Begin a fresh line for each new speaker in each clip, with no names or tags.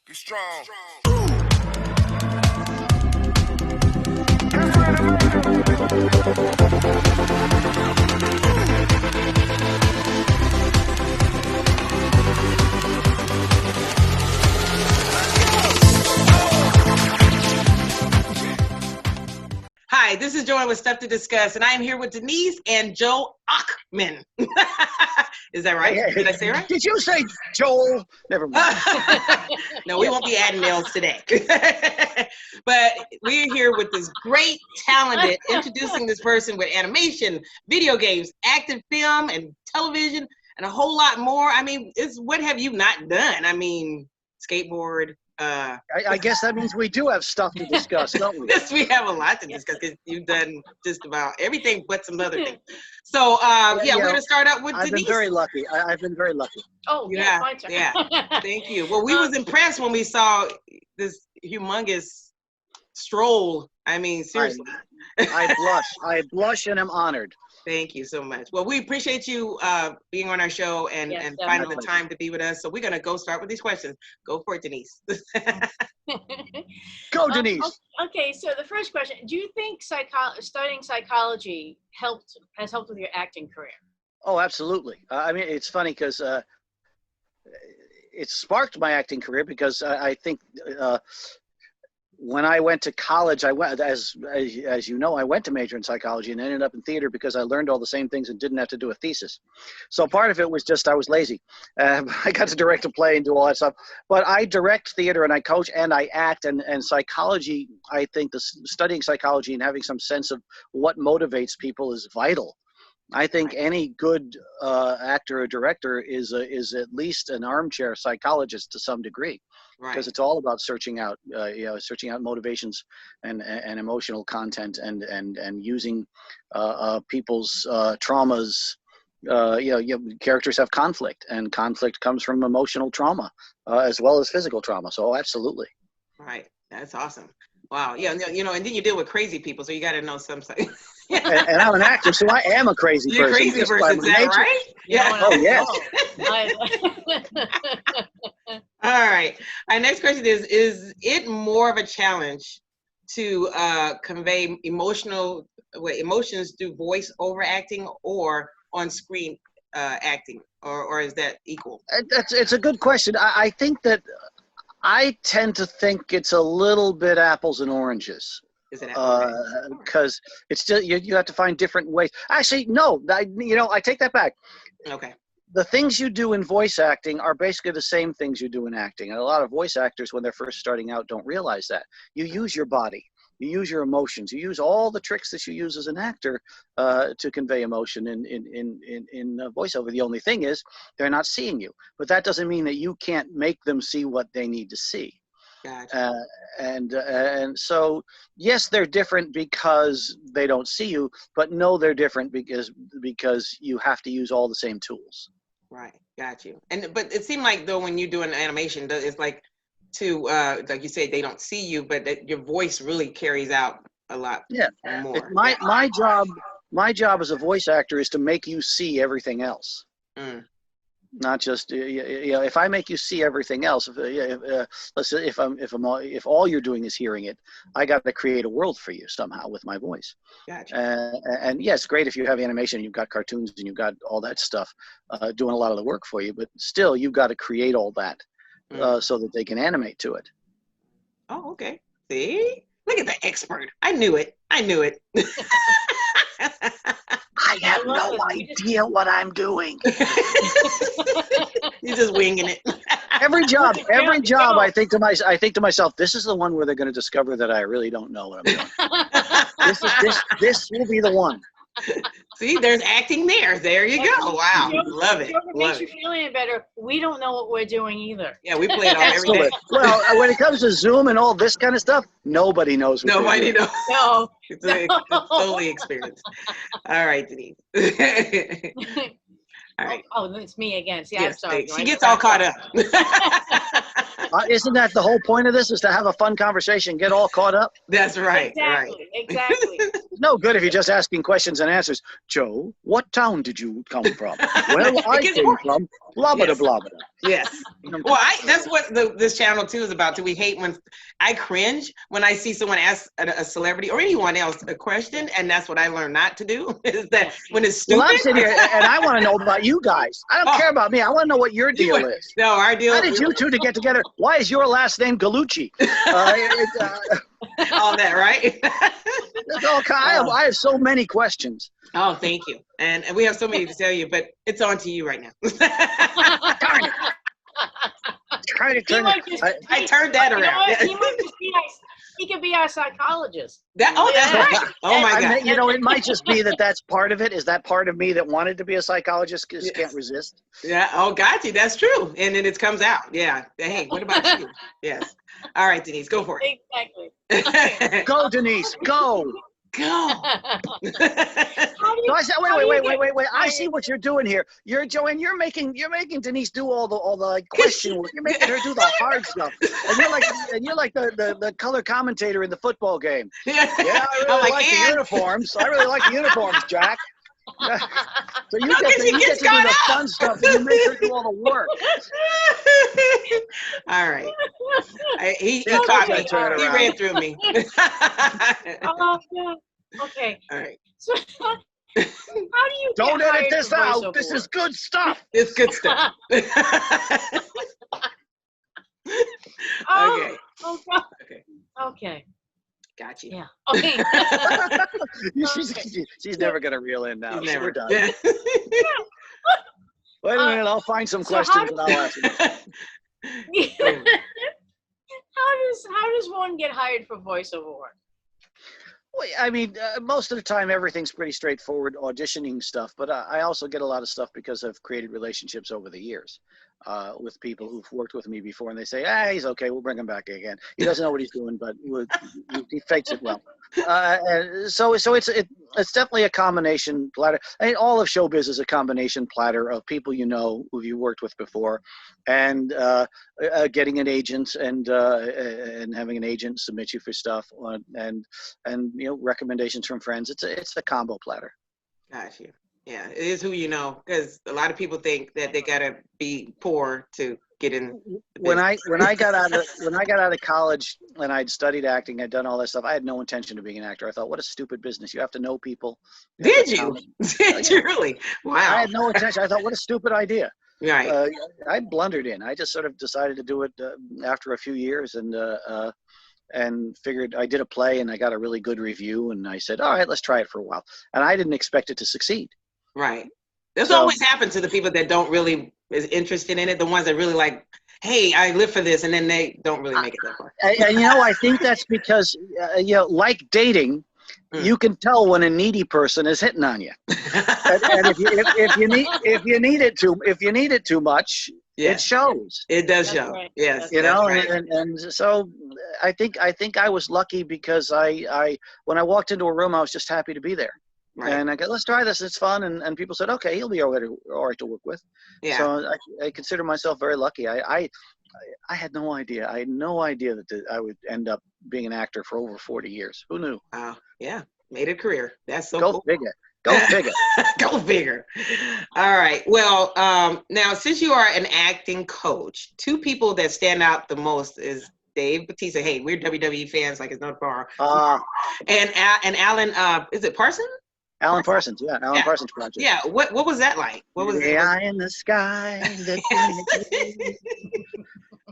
Be strong.
Hi, this is Joanne with Stuff to Discuss, and I am here with Denise and Joe Ochman. Is that right?
Hey,
Did I say it right?
Did you say Joel? Never mind.
No, we won't be adding nails today. But we're here with this great, talented, introducing this person with animation, video games, acting film, and television, and a whole lot more. I mean, what have you not done? I mean, skateboard.
I guess that means we do have stuff to discuss, don't we?
Yes, we have a lot to discuss because you've done just about everything but some other things. So, we're going to start out with Denise.
I've been very lucky. I've been very lucky.
Oh,
yeah, yeah. Thank you. Well, we was impressed when we saw this humongous stroll. I mean, seriously.
I blush and am honored.
Thank you so much. Well, we appreciate you being on our show and finding the time to be with us. So we're going to go start with these questions. Go for it, Denise.
Go, Denise.
Okay, so the first question, do you think studying psychology has helped with your acting career?
Oh, absolutely. I mean, it's funny because it sparked my acting career because I think when I went to college, I went, as you know, I went to major in psychology and ended up in theater because I learned all the same things and didn't have to do a thesis. So part of it was just I was lazy. I got to direct a play and do all that stuff. But I direct theater and I coach and I act, and psychology, I think studying psychology and having some sense of what motivates people is vital. I think any good actor or director is at least an armchair psychologist to some degree, because it's all about searching out motivations and emotional content and using people's traumas. Characters have conflict, and conflict comes from emotional trauma as well as physical trauma. So absolutely.
Right. That's awesome. Wow. Yeah. And then you deal with crazy people, so you got to know some.
And I'm an actor, so I am a crazy person.
You're a crazy person, is that right?
Yeah. Oh, yes.
All right. Our next question is it more of a challenge to convey emotions through voice-over acting or on-screen acting, or is that equal?
It's a good question. I think that I tend to think it's a little bit apples and oranges. Because it's just you have to find different ways. Actually, no, I take that back.
Okay.
The things you do in voice acting are basically the same things you do in acting. And a lot of voice actors, when they're first starting out, don't realize that. You use your body, you use your emotions, you use all the tricks that you use as an actor to convey emotion in voiceover. The only thing is they're not seeing you, but that doesn't mean that you can't make them see what they need to see.
Gotcha.
And so, yes, they're different because they don't see you, but no, they're different because you have to use all the same tools.
Right. Got you. But it seemed like, though, when you do an animation, it's like like you said, they don't see you, but that your voice really carries out a lot more.
My job as a voice actor is to make you see everything else. Not just if I make you see everything else. Let's say if all you're doing is hearing it, I got to create a world for you somehow with my voice.
Gotcha.
And yes, great if you have animation, you've got cartoons and you've got all that stuff doing a lot of the work for you. But still, you've got to create all that so that they can animate to it.
Oh, okay. See, look at the expert. I knew it.
I have no idea what I'm doing.
You're just winging it.
Every job, I think to myself, this is the one where they're going to discover that I really don't know what I'm doing. This will be the one.
See, there's acting there. There you go. Wow, love it.
It makes you feel any better. We don't know what we're doing either.
Yeah, we play it all every day.
Well, when it comes to Zoom and all this kind of stuff, nobody knows.
Nobody knows.
No.
It's totally experienced. All right, Denise. All right.
Oh, it's me again. See,
yes,
I'm sorry.
she gets all caught up.
Isn't that the whole point of this? Is to have a fun conversation, get all caught up?
That's right.
Exactly. Exactly.
No good if you're just asking questions and answers. Joe, what town did you come from? Well, I came from blah blah blah blah.
Yes. Well, that's what this channel too is about. Too. We hate when I cringe when I see someone ask a celebrity or anyone else a question, and that's what I learned not to do. Is that when it's stupid?
Well, I'm sitting here and I want to know about you guys. I don't care about me. I want to know what your deal is.
No, our deal.
How did you two to get together? Why is your last name Galucci?
All that, right?
I have so many questions.
Oh, thank you. And we have so many to tell you, but it's on to you right now.
Darn it. Try to turn
I turned that around.
He might just be he could be our psychologist.
That's right. Oh my God.
You know, it might just be that's part of it. Is that part of me that wanted to be a psychologist because can't resist?
Yeah. Oh, got you. That's true. And then it comes out. Yeah. Hey, what about you? Yes. All right, Denise, go for it.
Exactly.
Go, Denise. Go.
Go.
So I said, wait. I see what you're doing here. You're Joanne. You're making Denise do all the like question work. You're making her do the hard stuff. And you're like the color commentator in the football game. Yeah, I really like the uniforms. I really like the uniforms, Jack. So you get to do the fun stuff and you make her do all the work.
All right. He caught me. He ran through me.
Oh, yeah. Okay.
All right.
So, how do you
don't edit this out? This is good stuff.
It's good stuff. Okay.
Oh, God. Okay.
Got you.
Yeah. Okay.
She's never gonna reel in now.
Never.
We're done. Yeah. Wait a minute. I'll find some questions and I'll ask them.
How does one get hired for voiceover work?
Well, I mean, most of the time, everything's pretty straightforward auditioning stuff, but I also get a lot of stuff because I've created relationships over the years with people who've worked with me before, and they say, he's okay, we'll bring him back again. He doesn't know what he's doing, but he fakes it well. So it's definitely a combination platter. I mean, all of showbiz is a combination platter of people you know who you worked with before, and getting an agent and having an agent submit you for stuff, and recommendations from friends. It's a combo platter.
Got you. Yeah, it is who you know, because a lot of people think that they gotta be poor to get in.
When I got out of college and I'd studied acting, I'd done all that stuff. I had no intention of being an actor. I thought, what a stupid business. You have to know people.
Did you? Did you really? Wow.
I had no intention. I thought, what a stupid idea.
Right.
I blundered in. I just sort of decided to do it after a few years, and figured. I did a play and I got a really good review, and I said, all right, let's try it for a while. And I didn't expect it to succeed.
Right. That's always happened to the people that don't really is interested in it. The ones that really like, hey, I live for this, and then they don't really make it that far.
And I think that's because like dating, you can tell when a needy person is hitting on you. And if you need it too much, it shows.
It does show. Right. Yes.
Right. And so I think I was lucky because I when I walked into a room, I was just happy to be there. Right. And I go, let's try this. It's fun. And people said, okay, he'll be all right to work with. Yeah. So I consider myself very lucky. I had no idea. I had no idea that I would end up being an actor for over 40 years. Who knew?
Yeah. Made a career. That's so
cool.
Go
figure. Go figure.
Go figure. All right. Well, now since you are an acting coach, two people that stand out the most is Dave Bautista. Hey, we're WWE fans, like it's no bar. And Alan, is it Parsons?
Alan Parsons, yeah, Alan Parsons Project.
Yeah, what was that like? What was
the eye in the sky?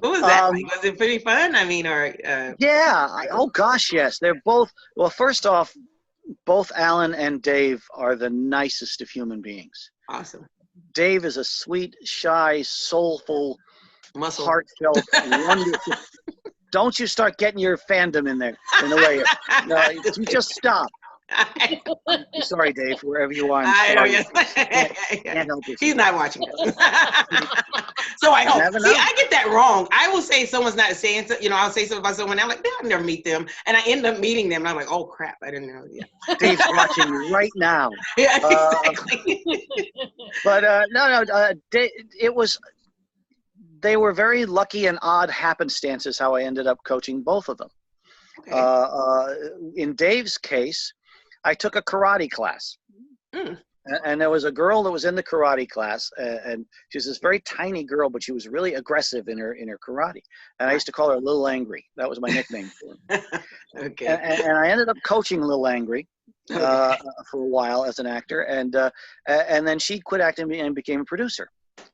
What was that like? Was it pretty fun? I mean,
oh gosh, yes. They're both. Well, first off, both Alan and Dave are the nicest of human beings.
Awesome.
Dave is a sweet, shy, soulful, heartfelt, wonderful. Don't you start getting your fandom in there in the way. No, you just stop. Sorry, Dave, wherever you are.
Can't help it. He's not watching this. So I hope. See, I get that wrong. I will say someone's not saying, I'll say something about someone. I'm like, I'll never meet them, and I end up meeting them. And I'm like, oh crap, I didn't know. Yeah.
Dave's watching right now.
Yeah, exactly.
But no. Dave, they were very lucky and odd happenstances how I ended up coaching both of them.
Okay.
In Dave's case, I took a karate class.
Mm.
And there was a girl that was in the karate class, and she was this very tiny girl, but she was really aggressive in her karate. And I used to call her Little Angry. That was my nickname for her.
Okay.
And I ended up coaching Little Angry for a while as an actor, and then she quit acting and became a producer.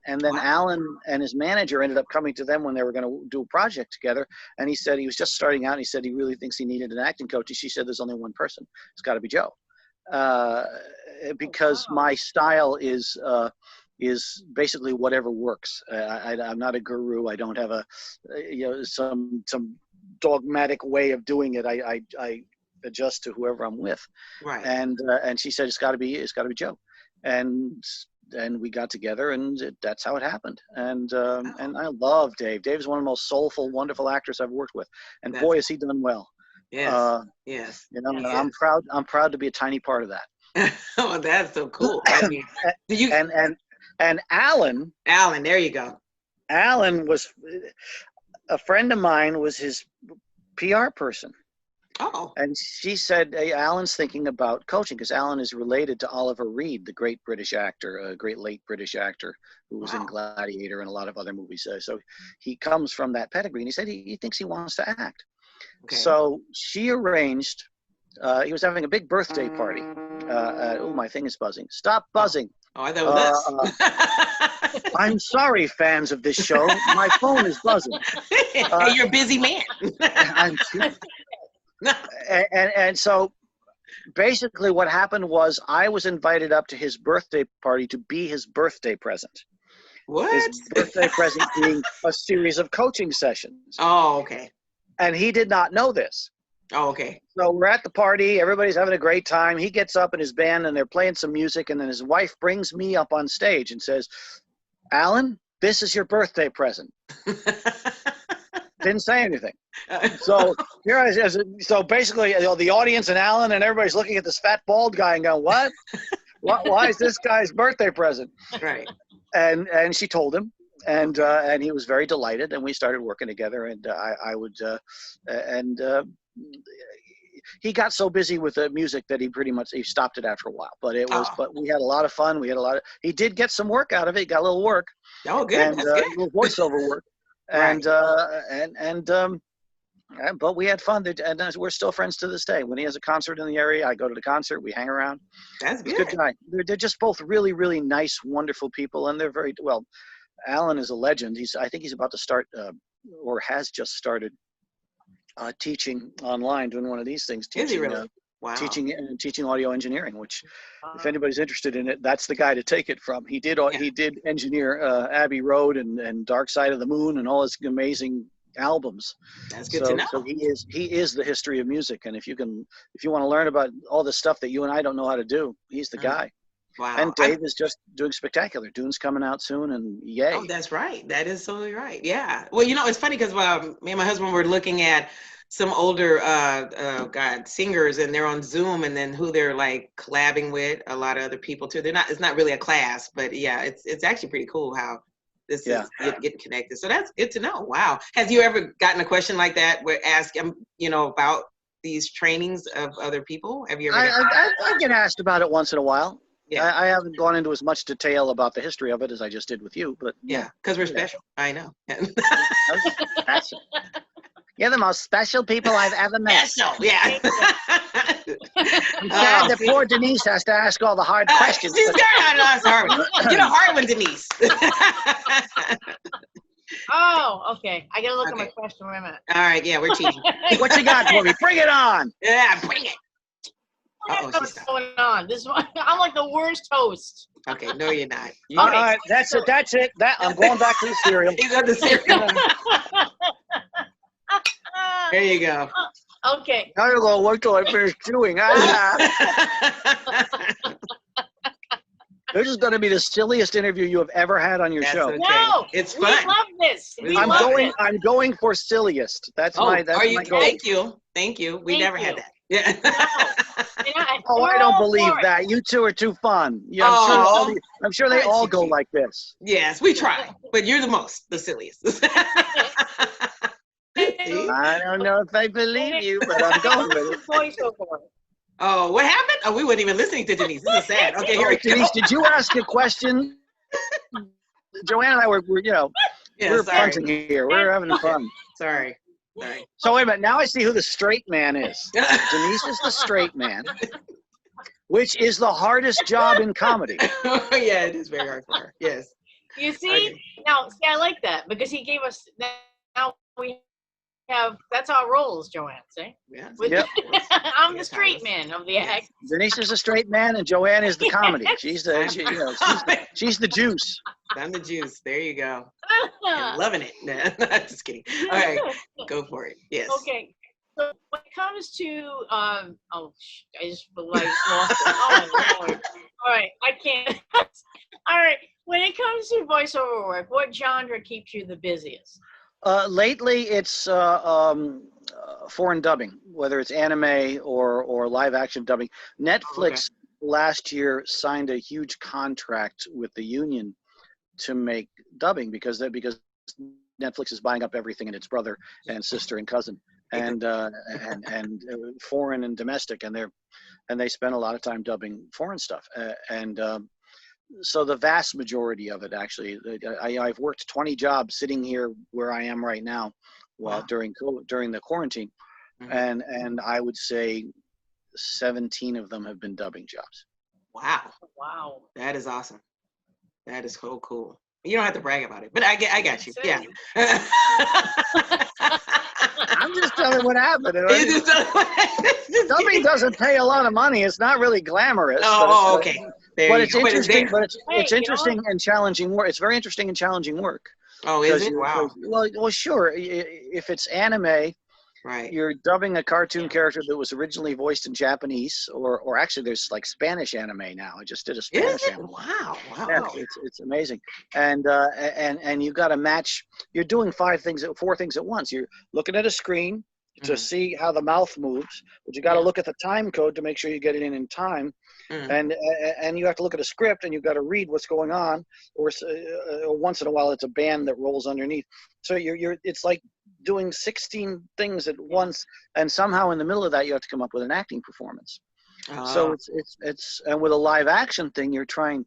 And then Alan and his manager ended up coming to them when they were going to do a project together. And he said he was just starting out. And he said he really thinks he needed an acting coach. And she said, there's only one person. It's got to be Joe. Because my style is basically whatever works. I'm not a guru. I don't have some dogmatic way of doing it. I adjust to whoever I'm with.
Right.
And she said it's got to be Joe. And we got together, and that's how it happened. And I love Dave. Dave's one of the most soulful, wonderful actors I've worked with. And boy, has he done well.
Yes. Yes.
You know,
yes.
I'm proud to be a tiny part of that.
Oh, that's so cool. I mean, did you?
And Alan,
there you go.
Alan was a friend of mine. Was his PR person.
Oh.
And she said, hey, Alan's thinking about coaching, because Alan is related to Oliver Reed, the great British actor, a great late British actor who was in Gladiator and a lot of other movies. So he comes from that pedigree, and he said he thinks he wants to act. Okay. So she arranged. He was having a big birthday party. Oh, my thing is buzzing. Stop buzzing.
Oh, I thought it was us.
I'm sorry, fans of this show. My phone is buzzing.
Hey, you're a busy man.
And so basically what happened was I was invited up to his birthday party to be his birthday present.
What?
His birthday present being a series of coaching sessions.
Oh, okay.
And he did not know this.
Oh, okay.
So we're at the party. Everybody's having a great time. He gets up in his band, and they're playing some music. And then his wife brings me up on stage and says, Alan, this is your birthday present. Didn't say anything. So here I is. So basically, the audience and Alan and everybody's looking at this fat bald guy and going, "What? Why is this guy's birthday present?"
Right.
And she told him, and he was very delighted, and we started working together. And he got so busy with the music that he stopped it after a while. But but we had a lot of fun. He did get some work out of it. He got a little work.
Oh, good.
And
that's good.
a little voiceover work.
Right.
But we had fun, and we're still friends to this day. When he has a concert in the area, I go to the concert. We hang around.
That's good.
It's a good guy. They're just both really, really nice, wonderful people, and they're very well. Alan is a legend. I think he's about to start, or has just started, teaching online, doing one of these things.
Is he really? Wow.
Teaching audio engineering, which, if anybody's interested in it, that's the guy to take it from. He did engineer Abbey Road and Dark Side of the Moon and all his amazing albums.
That's good to know.
So he is the history of music, and if you want to learn about all the stuff that you and I don't know how to do, he's the guy.
Wow.
And Dave is just doing spectacular. Dune's coming out soon, and yay.
Oh, that's right. That is totally right. Yeah. Well, it's funny because me and my husband were looking at some older singers, and they're on Zoom, and then who they're like collabing with a lot of other people too. It's not really a class, but yeah, it's actually pretty cool how this is getting connected. So that's good to know. Wow. Has you ever gotten a question like that where ask them, about these trainings of other people? Have you ever?
I get asked about it once in a while.
Yeah.
I haven't gone into as much detail about the history of it as I just did with you, but
yeah, because we're special. I know.
You're the most special people I've ever met.
Special, yeah.
I'm sad that poor Denise has to ask all the hard questions.
She's got to ask hard one. Get a hard one, Denise.
Oh, okay. I gotta look at my question. Wait a minute.
All right, yeah, we're cheating.
What you got for me? Bring it on.
Yeah, bring it.
What's going on? I'm like the worst host.
Okay, no, you're not.
All right, that's it. I'm going back to the cereal.
He's on the cereal. There you go.
Okay.
I gotta go wait till I finish chewing. This is going to be the silliest interview you have ever had on your show.
Okay.
No,
it's fun.
We love this.
I'm going for silliest. That's my.
Are you? Thank you. We never had that. Yeah.
Oh, I don't believe that. You two are too fun. Yeah, I'm sure they all go like this.
Yes, we try, but you're the silliest.
I don't know if I believe you, but I'm going with it.
Voiceover.
Oh, what happened? Oh, we weren't even listening to Denise. This is sad. Okay, here we go.
Denise, did you ask a question? Joanne and I were we're punching here. We're having fun.
Sorry.
So wait a minute. Now I see who the straight man is. Denise is the straight man, which is the hardest job in comedy.
Yeah, it is very hard for her. Yes.
You see? Now, I like that because he gave us, now we have, that's our roles, Joanne, see?
Yeah.
Yep.
I'm the straight man of the act.
Denise is the straight man and Joanne is the comedy. She's she's the juice.
I'm the juice. There you go. I'm loving it. No, just kidding. All right, go for it. Yes.
Okay. So when it comes to, I just lost it. Oh, my Lord. All right, I can't. All right, when it comes to voiceover work, what genre keeps you the busiest?
Lately, it's foreign dubbing, whether it's anime or live action dubbing. Netflix last year signed a huge contract with the union to make dubbing because Netflix is buying up everything in its brother and sister and cousin and foreign and domestic, and they spend a lot of time dubbing foreign stuff so the vast majority of it, actually, I've worked 20 jobs sitting here where I am right now, during the quarantine, and I would say 17 of them have been dubbing jobs.
Wow.
That is awesome. That is so cool. You don't have to brag about it, but I got you. Yeah.
I'm just telling what happened. Dubbing doesn't pay a lot of money. It's not really glamorous.
Oh, okay.
But it's interesting. It's interesting and challenging work. It's very interesting and challenging work.
Oh, is it? Wow.
Well, sure. If it's anime, right, you're dubbing a cartoon character that was originally voiced in Japanese, or actually, there's like Spanish anime now. I just did a Spanish anime.
Wow.
Yeah, it's amazing. And you got to match. You're doing four things at once. You're looking at a screen to see how the mouth moves, but you got to look at the time code to make sure you get it in time. And you have to look at a script and you've got to read what's going on, or once in a while it's a band that rolls underneath. So it's like doing 16 things at once, and somehow in the middle of that you have to come up with an acting performance. So it's and with a live action thing, you're trying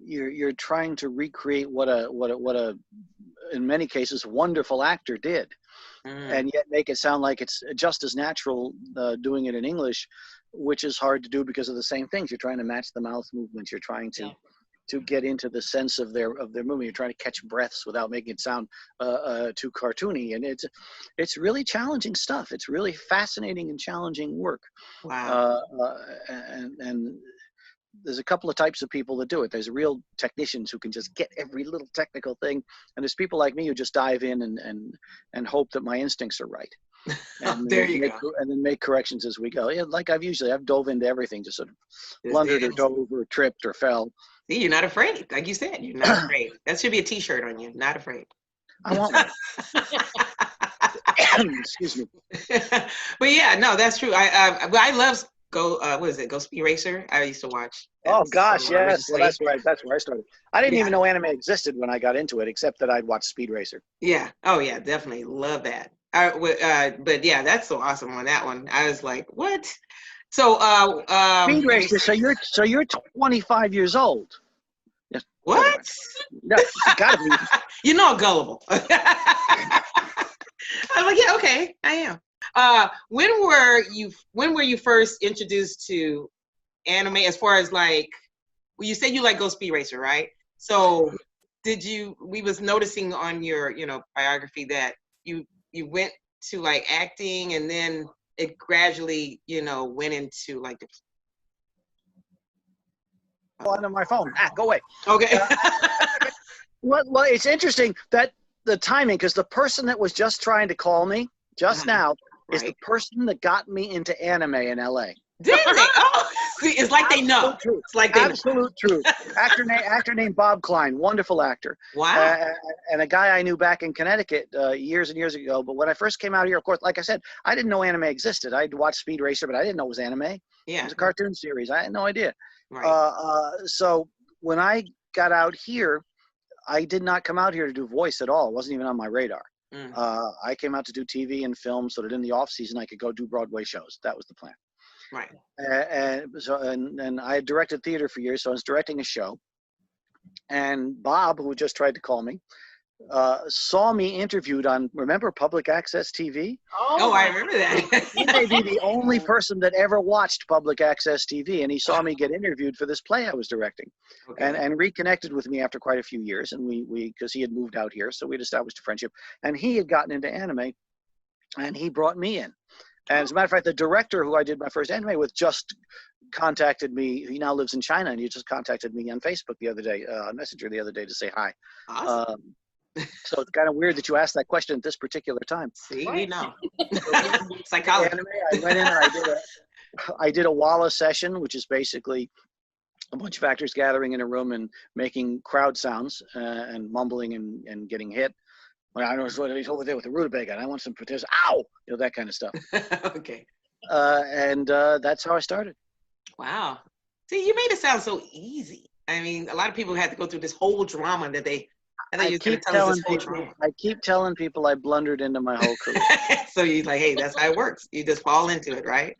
to recreate what a in many cases wonderful actor did, and yet make it sound like it's just as natural doing it in English, which is hard to do because of the same things. You're trying to match the mouth movements. You're trying to get into the sense of their movement. You're trying to catch breaths without making it sound too cartoony, and it's really challenging stuff. It's really fascinating and challenging work.
Wow.
And there's a couple of types of people that do it. There's real technicians who can just get every little technical thing, and there's people like me who just dive in and hope that my instincts are right. And
there you go.
And then make corrections as we go. Yeah, like I've dove into everything, just sort of blundered or dove or tripped or fell.
See, you're not afraid. Like you said, you're not afraid. That should be a T-shirt on you. Not afraid.
I want one. Excuse me.
But yeah, no, that's true. I love Go Speed Racer. I used to watch.
Oh gosh, yes. Well, that's where I started. I didn't even know anime existed when I got into it, except that I'd watch Speed Racer.
Yeah. Oh yeah, definitely love that. But yeah, that's so awesome on that one. I was like, what? So
Speed Racer. So you're 25 years old. Yes.
What?
No, you gotta be.
You're not gullible. I'm like, yeah, okay, I am. When were you first introduced to anime? As far as like, well, you said you like Go Speed Racer, right? So we was noticing on your biography that you went to like acting, and then it gradually went into like the
on my phone. Go away.
Okay.
Well, it's interesting that the timing, because the person that was just trying to call me just now is the person that got me into anime in LA.
Did they? Oh. See, it's like they know.
Truth.
It's like they know.
Absolute truth. Actor named Bob Klein, wonderful actor.
Wow.
And a guy I knew back in Connecticut years and years ago. But when I first came out here, of course, like I said, I didn't know anime existed. I'd watched Speed Racer, but I didn't know it was anime. It
Yeah.
was a cartoon series. I had no idea.
Right.
So when I got out here, I did not come out here to do voice at all. It wasn't even on my radar. I came out to do TV and film so that in the off season I could go do Broadway shows. That was the plan.
Right.
And I had directed theater for years, so I was directing a show. And Bob, who just tried to call me, saw me interviewed on, remember Public Access TV?
Oh, I remember that.
He may be the only person that ever watched Public Access TV, and he saw me get interviewed for this play I was directing, and reconnected with me after quite a few years. And we because he had moved out here, so we'd established a friendship. And he had gotten into anime, and he brought me in. And as a matter of fact, the director who I did my first anime with just contacted me. He now lives in China, and he just contacted me on Facebook the other day, on Messenger the other day, to say hi.
Awesome.
So it's kind of weird that you asked that question at this particular time.
See, we know. Psychology.
Anime, I went in and I did a Walla session, which is basically a bunch of actors gathering in a room and making crowd sounds and mumbling and getting hit. Well, I don't know what he's over there with the rutabaga, and I want some potatoes. Ow! You know, that kind of stuff.
Okay.
And that's how I started.
Wow. See, you made it sound so easy. I mean, a lot of people had to go through this whole drama that they.
I keep telling people I blundered into my whole career.
So you're like, hey, that's how it works. You just fall into it, right?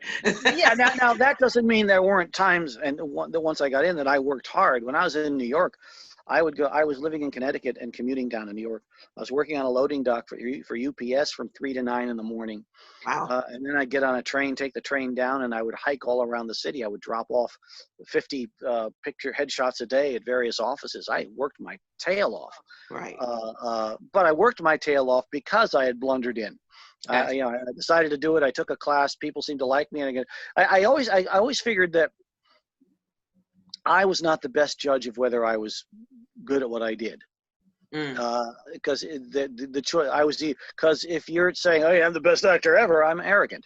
Yeah. Now that doesn't mean there weren't times, and once I got in, that I worked hard. When I was in New York, I was living in Connecticut and commuting down to New York. I was working on a loading dock for UPS from 3 to 9 in the morning.
Wow.
And then I'd get on a train, take the train down, and I would hike all around the city. I would drop off 50 picture headshots a day at various offices. I worked my tail off.
Right.
But I worked my tail off because I had blundered in. I decided to do it. I took a class. People seemed to like me. And I always figured that I was not the best judge of whether I was good at what I did. Because the choice because if you're saying, "Oh, yeah, I'm the best actor ever," I'm arrogant.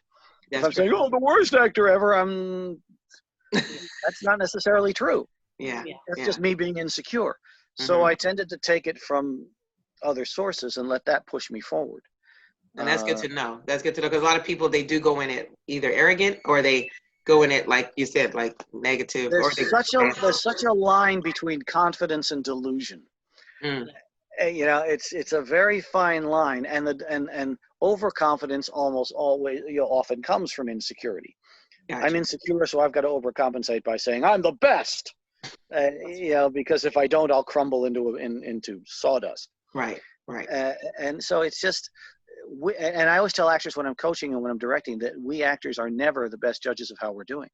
If I'm saying, "Oh, the worst actor ever," that's not necessarily true.
Yeah.
That's just me being insecure. So I tended to take it from other sources and let that push me forward.
And that's good to know. That's good to know, because a lot of people, they do go in it either arrogant or they go in it, like you said, like negative.
There's such a line between confidence and delusion. You know, it's a very fine line, and overconfidence almost always, often comes from insecurity. Gotcha. I'm insecure, so I've got to overcompensate by saying I'm the best. Because if I don't, I'll crumble into sawdust. Right. And so it's just, and I always tell actors when I'm coaching and when I'm directing that we actors are never the best judges of how we're doing.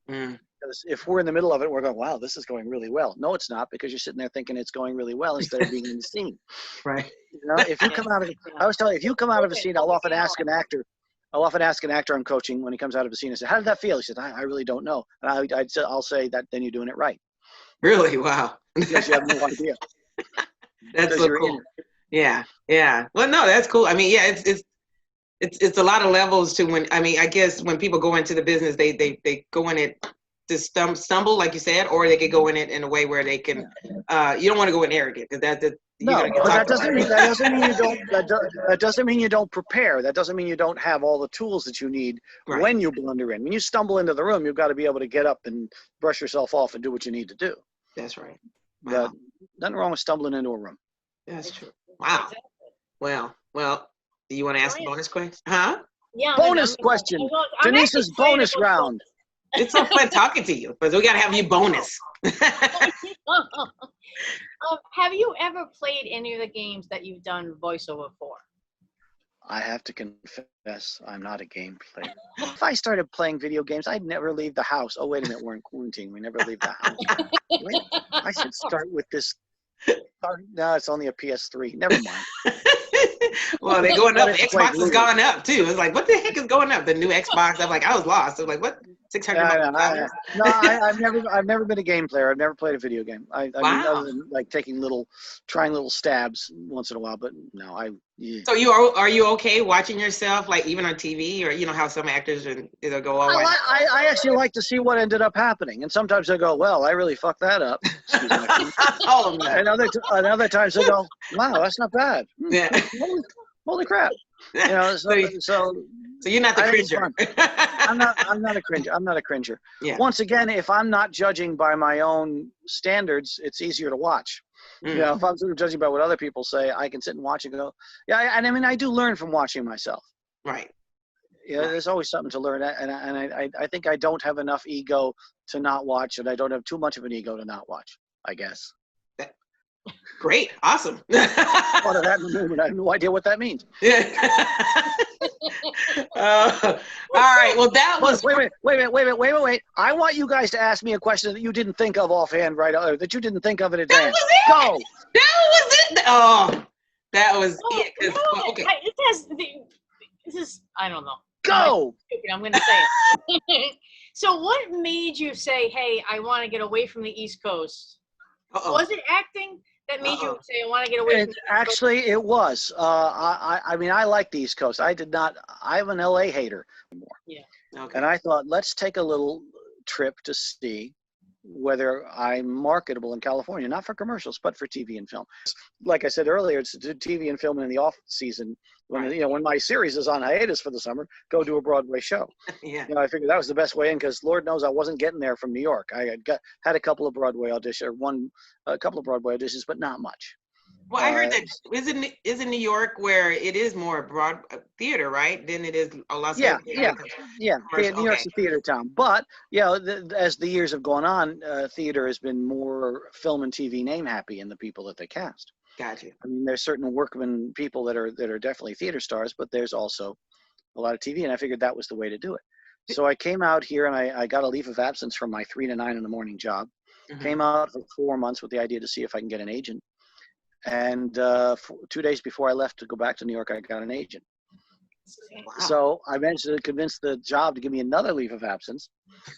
Because if we're in the middle of it, we're going, wow, this is going really well. No, it's not, because you're sitting there thinking it's going really well instead of being in the scene. Right. If you come out of, I was telling you, if you come out of a scene, I'll often ask an actor I'm coaching when he comes out of a scene and say, how did that feel? He said, I really don't know. And I'll say that, then you're doing it right.
Really? Wow.
Because you have no idea.
That's so cool. Yeah. Well, no, that's cool. I mean, yeah, it's a lot of levels to when, I mean, I guess when people go into the business, they go in it to stumble, like you said, or they could go in it in a way where they can, you don't want to go in arrogant, because that doesn't mean you don't prepare. That doesn't mean you don't have all the tools that you need when you blunder in. When you stumble into the room, you've got to be able to get up and brush yourself off and do what you need to do. That's right. Wow. But nothing wrong with stumbling into a room. That's true. Wow. Well, do you want to ask a bonus question? Huh?
Yeah. Bonus question. Denise's bonus round.
It's so fun talking to you, but we got to have you bonus.
Have you ever played any of the games that you've done voiceover for?
I have to confess, I'm not a game player. If I started playing video games, I'd never leave the house. Oh, wait a minute, we're in quarantine. We never leave the house. Wait, I should start with this. No, it's only a PS3. Never mind.
Well, they're going up.
But it's
Xbox
like
has
moving.
gone up too. It's like, what the heck is going up? The new Xbox. I'm like, I was lost. I was like, what? $600?
No, I've never been a game player. I've never played a video game. I mean, other than like trying little stabs once in a while, but no, yeah.
So are you okay watching yourself, like even on TV, or you know how some actors they'll go, oh,
I actually like to see what ended up happening, and sometimes I go, well, I really fucked that up. Excuse me.
oh no.
And other times I go, wow, that's not bad.
Yeah.
Holy crap. You know, so
you're not the cringer.
I'm not a cringer. I'm not a cringer.
Yeah.
Once again, if I'm not judging by my own standards, it's easier to watch. You know, if I'm sort of judging by what other people say, I can sit and watch and go, yeah. And I mean, I do learn from watching myself.
Right.
Yeah, there's always something to learn, and I think I don't have enough ego to not watch, and I don't have too much of an ego to not watch, I guess.
Great. Awesome.
Thought of that in the moment. I have no idea what that means.
Yeah. All right. Well, that was.
Wait. I want you guys to ask me a question that you didn't think of offhand, right? Or that you didn't think of in advance.
That was it.
Go.
That was it. Oh, that was it.
No,
Okay.
This is, I don't know.
Go.
I'm going to say it. So what made you say, hey, I want to get away from the East Coast? Was it acting that made you say, I want to get away from the East Coast?
Actually, it was. I mean, I like the East Coast. I'm an LA hater anymore.
Yeah.
Okay.
And I thought, let's take a little trip to see whether I'm marketable in California, not for commercials, but for TV and film. Like I said earlier, it's TV and film in the off season. When my series is on hiatus for the summer, go do a Broadway show.
Yeah.
I figured that was the best way in, because Lord knows I wasn't getting there from New York. I had a couple of Broadway auditions, a couple of Broadway auditions, but not much.
Well, I heard that isn't New York where it is more broad theater, right? Than it is Los Angeles.
Yeah. New York's a theater town, but as the years have gone on, theater has been more film and TV name happy in the people that they cast.
Gotcha.
I mean, there's certain workman people that are definitely theater stars, but there's also a lot of TV, and I figured that was the way to do it. So I came out here and I got a leave of absence from my 3 to 9 in the morning job. Mm-hmm. Came out for 4 months with the idea to see if I can get an agent. And 2 days before I left to go back to New York, I got an agent. Wow. So I managed to convince the job to give me another leave of absence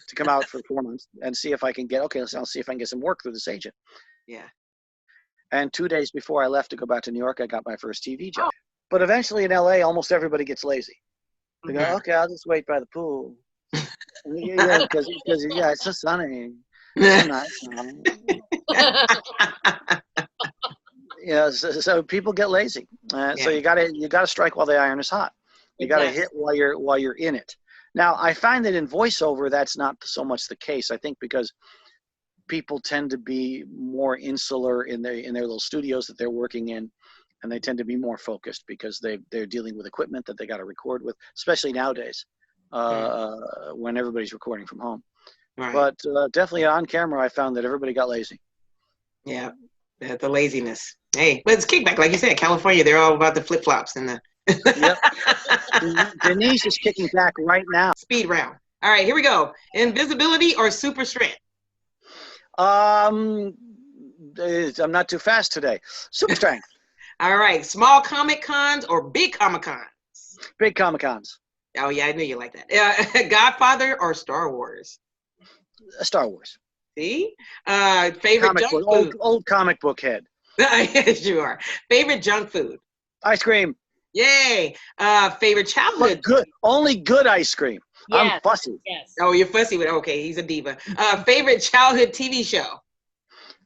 to come out for 4 months and see if I can I'll see if I can get some work through this agent.
Yeah.
And 2 days before I left to go back to New York, I got my first TV job. But eventually in LA, almost everybody gets lazy. They go, okay, I'll just wait by the pool. Because it's so sunny. It's so nice. So people get lazy. So you gotta strike while the iron is hot. You gotta hit while you're in it. Now I find that in voiceover that's not so much the case. I think because people tend to be more insular in their little studios that they're working in, and they tend to be more focused because they're dealing with equipment that they got to record with, especially nowadays when everybody's recording from home. Right. But definitely on camera, I found that everybody got lazy.
Yeah, the laziness. Hey, but it's kickback, like you said, California. They're all about the flip flops and the.
Yep. Denise is kicking back right now.
Speed round. All right, here we go. Invisibility or super strength?
I'm not too fast today. Super strength.
All right, small Comic Cons or big Comic Cons?
Big Comic Cons.
Oh yeah, I knew you like that. Godfather or Star Wars?
Star Wars.
See? Favorite junk food?
Old comic book head.
Yes, you are. Favorite junk food?
Ice cream.
Yay. Favorite childhood?
But only good ice cream. Yes. I'm fussy.
Yes.
Oh, you're fussy with, okay, he's a diva. Favorite childhood TV show?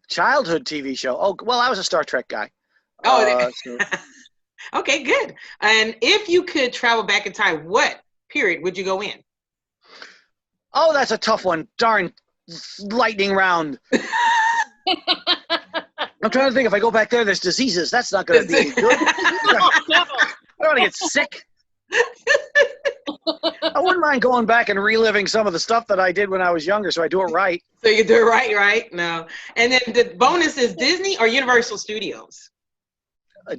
Childhood TV show? Oh, well, I was a Star Trek guy.
Okay, good. And if you could travel back in time, what period would you go in?
Oh, that's a tough one. Darn lightning round. I'm trying to think, if I go back there's diseases. That's not going to be any good. I don't want to get sick. I wouldn't mind going back and reliving some of the stuff that I did when I was younger, so I do it right.
So you do it right? No. And then the bonus is Disney or Universal Studios?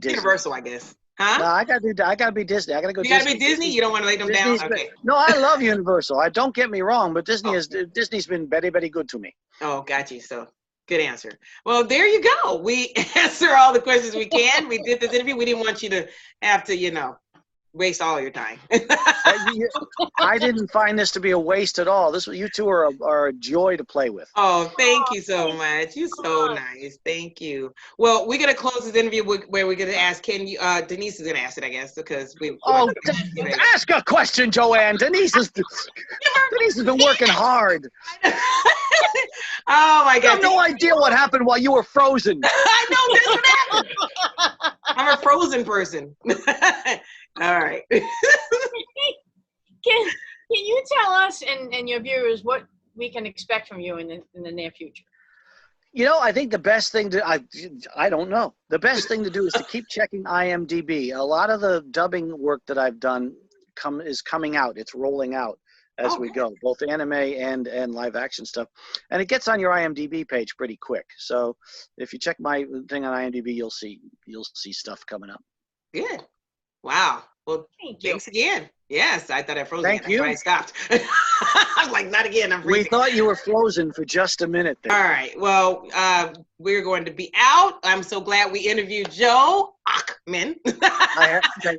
Universal, I guess. Huh?
No, I gotta be Disney. I gotta go.
You gotta be Disney. You don't want to lay them down. Okay.
No, I love Universal. Don't get me wrong, but Disney's been very, very good to me.
Oh, got you. So Good answer. Well, there you go. We answer all the questions we can. We did this interview. We didn't want you to have to, waste all your time.
I didn't find this to be a waste at all. You two are a joy to play with.
Oh, thank you so much. You're so nice. Thank you. Well, we're gonna close this interview where we're gonna ask. Denise is gonna ask it, I guess, because we.
Ask a question, Joanne. Denise has been working hard.
Oh my God!
I have no idea what happened while you were frozen.
I know that's what happened. I'm a frozen person. All right.
Can you tell us and your viewers what we can expect from you in the near future?
I think the best thing I don't know. The best thing to do is to keep checking IMDb. A lot of the dubbing work that I've done is coming out. It's rolling out as we go, both anime and live action stuff. And it gets on your IMDb page pretty quick. So if you check my thing on IMDb, you'll see stuff coming up.
Good. Wow. Well, thanks again. Yes, I thought I froze again.
Thank you.
That's why I stopped. I was like, not again. I'm freezing.
We thought you were frozen for just a minute there.
All right. Well, we're going to be out. I'm so glad we interviewed Joe Ochman.
I have to say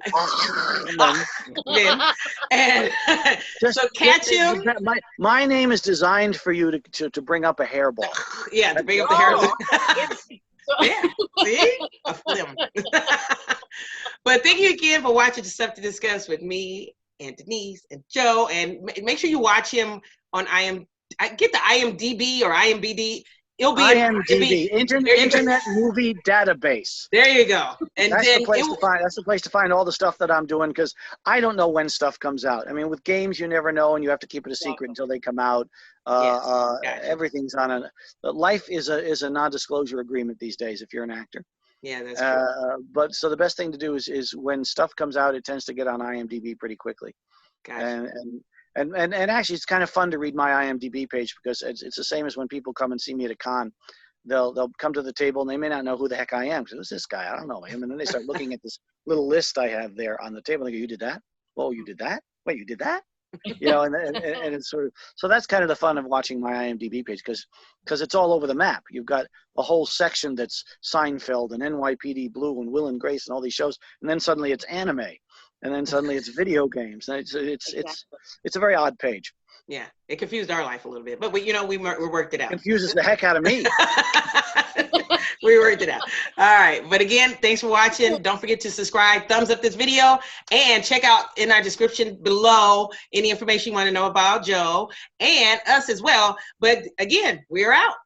Ochman. And so catch him.
My name is designed for you to bring up a hairball.
Yeah, to bring up the hairball. Yeah, see? A flim. But thank you again for watching the Stuff to Discuss with me and Denise and Joe. And make sure you watch him on get the IMDb or IMBD. It'll be
IMDb, Internet Movie Database.
There you go. And
that's the place to find all the stuff that I'm doing, because I don't know when stuff comes out. I mean, with games, you never know, and you have to keep it a secret until they come out. Everything's on life is a non-disclosure agreement these days if you're an actor.
Yeah, that's true.
But so the best thing to do is when stuff comes out, it tends to get on IMDb pretty quickly.
Gotcha.
And actually, it's kind of fun to read my IMDb page, because it's the same as when people come and see me at a con. They'll come to the table and they may not know who the heck I am. Who's this guy? I don't know him. And then they start looking at this little list I have there on the table. And they go, "You did that? Oh, you did that? Wait, you did that?" And it's sort of, so that's kind of the fun of watching my IMDb page, because it's all over the map. You've got a whole section that's Seinfeld and NYPD Blue and Will and Grace and all these shows, and then suddenly it's anime, and then suddenly it's video games. And it's a very odd page.
Yeah, it confused our life a little bit, but we worked it out.
It confuses the heck out of me.
We worked it out. All right. But again, thanks for watching. Don't forget to subscribe, thumbs up this video, and check out in our description below any information you want to know about Joe and us as well. But again, we're out.